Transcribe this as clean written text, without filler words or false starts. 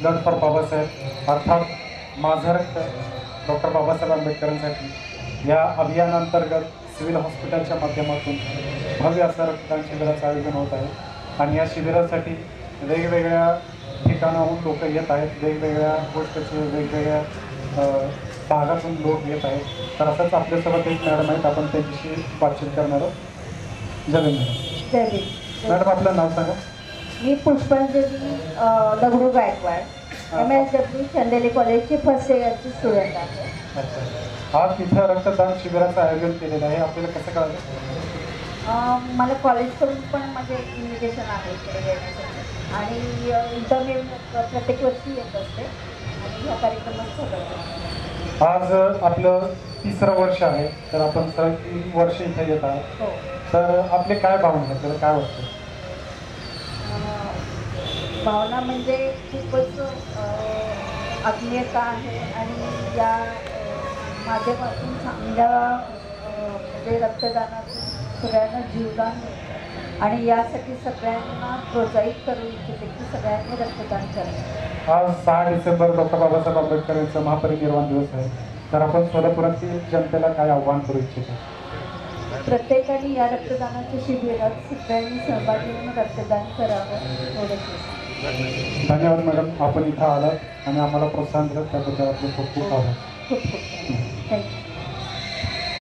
Blood for Babasaheb अर्थात माझं रक्त डॉक्टर बाबासाहेब आंबेडकरांसाठी या अभियानांतर्गत सिव्हिल हॉस्पिटलच्या माध्यमातून भव्य असं रक्तदान शिबिराचं आयोजन होत आहे आणि या शिबिरासाठी वेगवेगळ्या ठिकाणाहून लोक येत आहेत, वेगवेगळ्या गोष्टीचे वेगवेगळ्या भागातून लोक येत आहेत. तर असंच आपल्यासोबत एक मॅडम आहेत, आपण त्यांच्याशी बातचीत करणार आहोत. जय भीम. मॅडम आपलं नाव सांगा. मी पुष्पांजली दगडू गायकवाड MSW चंदेली कॉलेजची फर्स्ट इयरची स्टुडंट आहे. अच्छा, आज तिथं रक्तदान शिबिराचं आयोजन केलेलं आहे, आपल्याला कसं कळलं? मला कॉलेजकडून पण माझे इन्व्हिटेशन आहे इकडे येण्यासाठी आणि इथं मी प्रत्येक वर्षी येत असते आणि ह्या कार्यक्रमात सगळं. आज आपलं 3रं वर्ष आहे, तर आपण 3 वर्ष इथे येत आहात. हो. तर आपले काय भावना आहेत, त्याला काय वाटतं? भावना म्हणजे खूपच आत्मीयता आहे आणि या माध्यमातून चांगल्या म्हणजे रक्तदानातून सगळ्यांना जीवदान मिळतं आणि यासाठी सगळ्यांना प्रोत्साहित करू इच्छिते की सगळ्यांनी रक्तदान करावे. आज 6 डिसेंबर डॉक्टर बाबासाहेब आंबेडकर यांचा महापरिनिर्वाण दिवस आहे, तर आपण सोलापुरातील जनतेला काय आव्हान करू इच्छितो? प्रत्येकाने या रक्तदानाच्या शिबिरात सगळ्यांनी सहभागी होऊन रक्तदान करावं एवढंच. धन्यवाद मॅडम, आपण इथं आलात आणि आम्हाला प्रोत्साहन दिलं त्याबद्दल आपले खूप खूप आभार. खूप खूप थँक्यू.